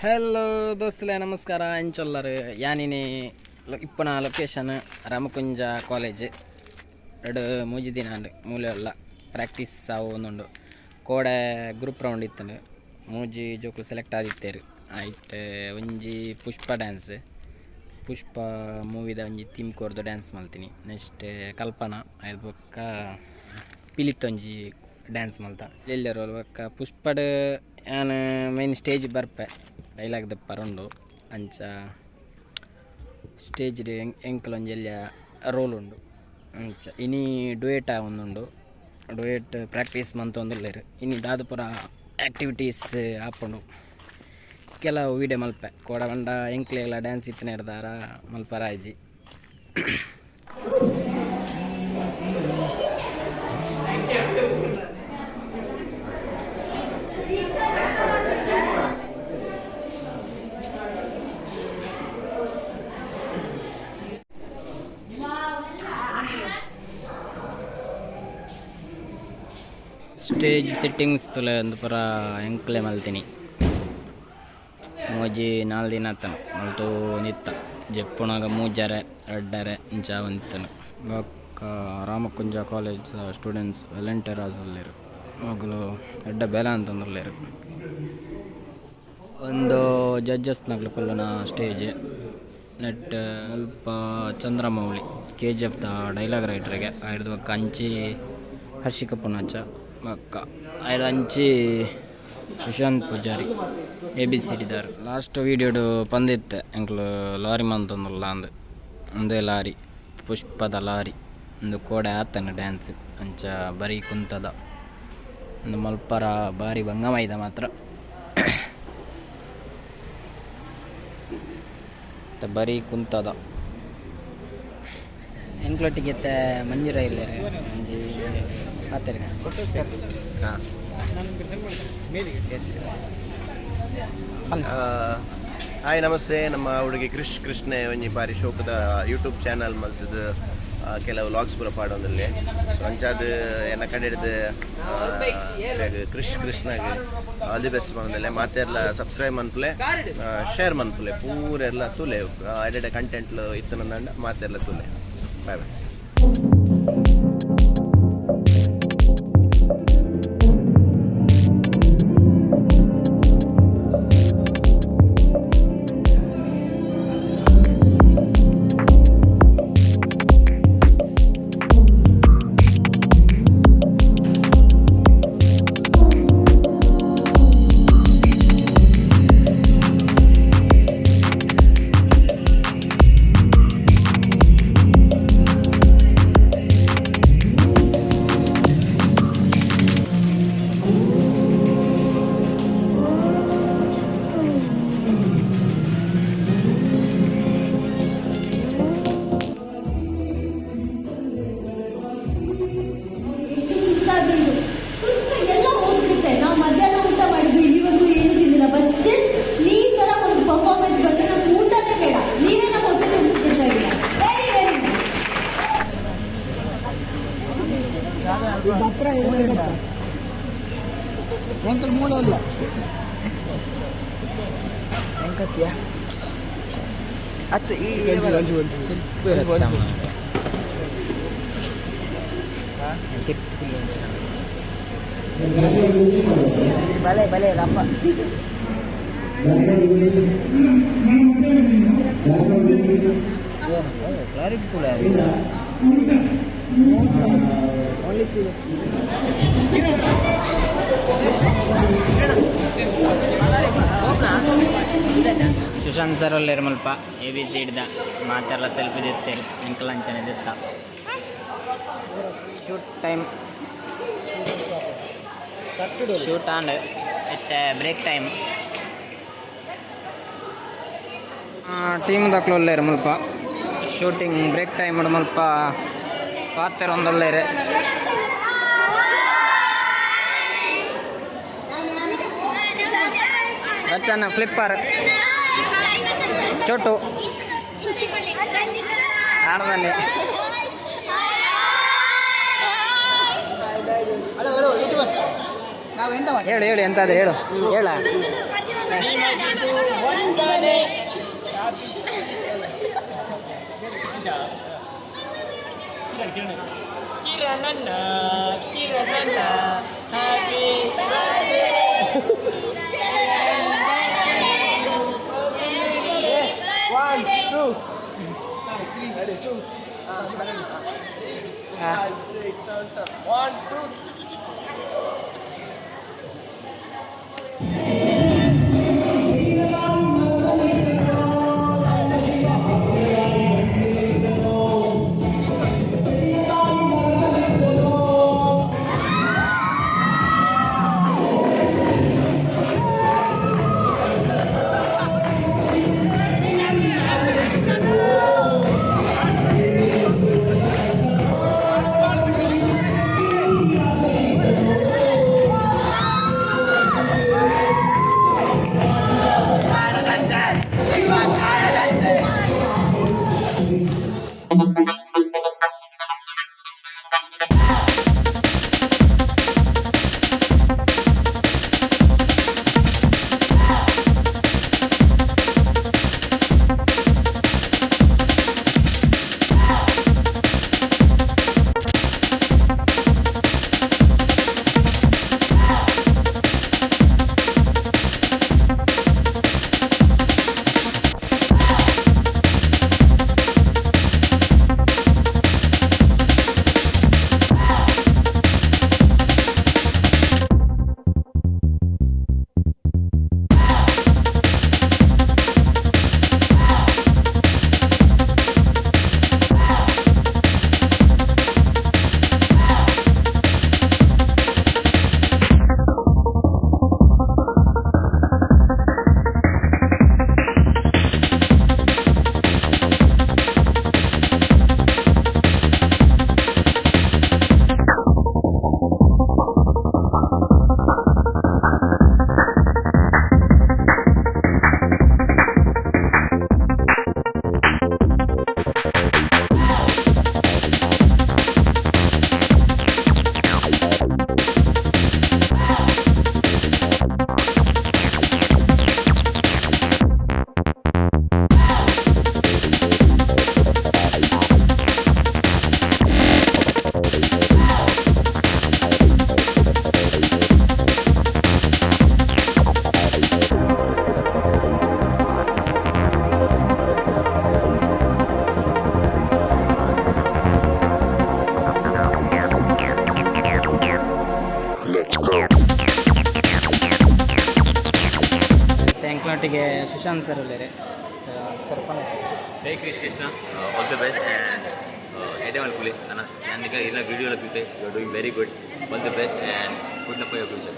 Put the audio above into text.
Hello ದೋಸ್ತಲೇ ನಮಸ್ಕಾರ ಎಂಚೊಲ್ಲರು ಯಾನಿನೇ ಇಪ್ಪನ location Ramakunja college ಎರಡು ಮೂಜಿ ದಿನ ಮೂಲೆಯಲ್ಲ ಪ್ರಾಕ್ಟೀಸ್ ಆವೊಂದುಂಡು ಕೋಡೆ ಗ್ರೂಪ್ ರೌಂಡ್ ಇತ್ತು ಮೂಜಿ ಜೋಕ್ಲು ಸೆಲೆಕ್ಟ್ ಆದಿತ್ತೇರು ಆಯ್ತು ಒಂಜಿ ಪುಷ್ಪ ಡ್ಯಾನ್ಸ್ ಪುಷ್ಪ ಮೂವಿದ ಒಂಜಿ ಥೀಮ್ ಕೋರ್ದು ಡ್ಯಾನ್ಸ್ ಮಲ್ತೀನಿ ನೆಕ್ಸ್ಟ್ ಕಲ್ಪನಾ ಆಯ್ತು ಬೊಕ್ಕ ಪಿಲಿತ್ತೊಂಜಿ ಡ್ಯಾನ್ಸ್ ಮಲ್ತ ಎಲ್ಲರೂ ಬೊಕ್ಕ ಪುಷ್ಪಡ್ ನಾನು ಮೈನ್ ಸ್ಟೇಜ್ ಬರ್ಪೆ ಡೈಲಾಗ್ ದಪ್ಪರುಂಡು ಅಂಚ ಸ್ಟೇಜ್ ಎಂಕಲ್ ಒಂಜೆಲ್ಲ ರೋಲ್ ಉಂಡು ಅಂಚ ಇನಿ ಡುಯೇಟ್ ಒಂದುಂಡು ಡುಯೇಟ್ ಪ್ರಾಕ್ಟೀಸ್ ಮಂತೊಂದುಲ್ಲೇರು ಇನಿ ದಾದ ಪೂರ ಆ್ಯಕ್ಟಿವಿಟೀಸ್ ಆಪುಂಡು ಕೆಲವು ವೀಡಿಯೋ ಮಲ್ಪೆ ಕೋಡ ಬಂಡ ಎಂಕ್ಲೆಲ್ಲ ಡ್ಯಾನ್ಸ್ ಇತ್ತನೇ ಹಿಡ್ದಾರ ಮಲ್ಪರಾಯ್ಜಿ ಸ್ಟೇಜ್ ಸೆಟ್ಟಿಂಗ್ಸ್ ತುಲೆ ಒಂದು ಪೂರ ಎಂಕ್ಲೆ ಮಲ್ತೀನಿ ಮೂಜಿ 4 ದಿನ ಆತನು ಮಲ್ತು ನಿತ್ತ ಜಪ್ಪುಣಾಗ ಮೂಜರೆ ಎಡ್ಡರೆ ಇಂಚ ಒಂದಿತ್ತನು ಬೊಕ್ಕ ರಾಮಕುಂಜ ಕಾಲೇಜ್ ಸ್ಟೂಡೆಂಟ್ಸ್ ವಾಲಂಟಿಯರ್ಸ್ ಅಲ್ಲಿರು ಮಗಳು ಎಡ್ಡ ಬೇಲೆ ಅಂತಂದ್ರಲ್ಲೇರು ಒಂದು ಜಡ್ಜಸ್ ನಗ್ಲು ಕೊಲ್ಲನ ಸ್ಟೇಜ್ ನೆಟ್ ಸ್ವಲ್ಪ ಚಂದ್ರಮೌಳಿ KGF ದ ಡೈಲಾಗ್ ರೈಟ್ರಿಗೆ ಆಯ್ದು ಬೊಕ್ಕ ಅಂಚಿ ಹರ್ಷಿಕ ಪುಣಾಚ ಬೊಕ್ಕ ಆಯ್ದು ಅಂಚಿ ಸುಶಾಂತ್ ಪೂಜಾರಿ ABCD ದಾರ್ ಲಾಸ್ಟ್ ವೀಡಿಯೋಡು ಪಂದಿತ್ತೆ ಎಂಕ್ಲು ಲಾರಿ ಮಂತೊಂದುಲ್ಲ ಒಂದೇ ಲಾರಿ ಪುಷ್ಪದ ಲಾರಿ ಒಂದು ಕೋಡೆ ಆತನ ಡ್ಯಾನ್ಸ್ ಅಂಚ ಬರೀ ಕುಂತದ ಒಂದು ಮಲ್ಪರ ಬಾರಿ ಭಂಗಮೈದ ಮಾತ್ರ ಬರೀ ಕುಂತದ ಎಂಕ್ಲೊಟ್ಟಿಗೆ ಮಂಜೂರ ಇಲ್ಲ ಮಂಜಿ ಮಾತಾಡಿ ಹಾಂ ಹಾಯ್ ನಮಸ್ತೆ ನಮ್ಮ ಹುಡುಗಿ ಕೃಷ್ಣೆ ಒಂಜಿ ಬಾರಿ ಶೋಕದ ಯೂಟ್ಯೂಬ್ ಚಾನಲ್ ಮಲ್ತದ ಕೆಲವು ವ್ಲಾಗ್ಸ್ ಪೂರ ಪಾಡೊಂದುಲ್ಲೆ ಅಂಚಾದ ಎನ್ನ ಕಡೆ ಹಿಡಿದು ಕೃಷ್ಣಗೆ ಆಲ್ ದಿ ಬೆಸ್ಟ್ ಬಂದಲೆ ಮಾತೆರ್ಲ ಸಬ್ಸ್ಕ್ರೈಬ್ ಮನ್ಪುಲೆ ಶೇರ್ ಮನ್ಪುಲೆ ಪೂರೆಲ್ಲ ತುಲೆ ಎಡೆಡೆ ಕಂಟೆಂಟ್ಲು ಇತ್ತನಂದ ಮಾತೆರ್ಲ ತುಲೆ ಬಾಯ್ ಬಾಯ್. ಎಂಕಲ್ ಮೂಳೆ ಇಲ್ಲ ಎಂಕತ್ಯ ಅತ್ತು ಈ ಬಲೆ ಬಲೆ ರಪ್ಪ ಕ್ಲಾರಿಟಿ ಕೂಡ only see ಸುಶಾಂತ್ ಸರ್ ಅಲ್ಲೇರು ಮಲ್ಪ ABCD ದ ಮಾತೆಲ್ಲ ಸೆಲ್ಫಿ ದಿತ್ತೇರು ಎಂಕಲ್ ಅಂಚನೆ ದಿತ್ತ ಶೂಟ್ ಟೈಮ್ ಶೂಟ್ ಆಂಡ್ ಇತ್ತೆ ಬ್ರೇಕ್ ಟೈಮ್ ಟೀಮ್ ದಾಖಲು ಅಲ್ಲೇರು ಮಲ್ಪ ಶೂಟಿಂಗ್ ಬ್ರೇಕ್ ಟೈಮ್ ಮಲ್ಪ ಪಾತೆರೊಂದಲ್ಲೇರೆ ರಚನ ಫ್ಲಿಪ್ಪರ್ ಚೋಟು ಆಡದಲ್ಲಿ ಹೇಳು ಎಂತಾದ್ರೆ ಹೇಳು ಹೇಳ ನಿಮಗಿದು ವಂದನೆ. ಕಿರಣಣ್ಣ happy one two one two ಒಟ್ಟಿಗೆ ಸುಶಾಂತ್ ಸರ್ ಅಲ್ಲೇ sarpanch Hey Krishna, all the best and everyone cool. Anna, and the guy in the video like you say, you are doing very good. All the best and good luck for your future.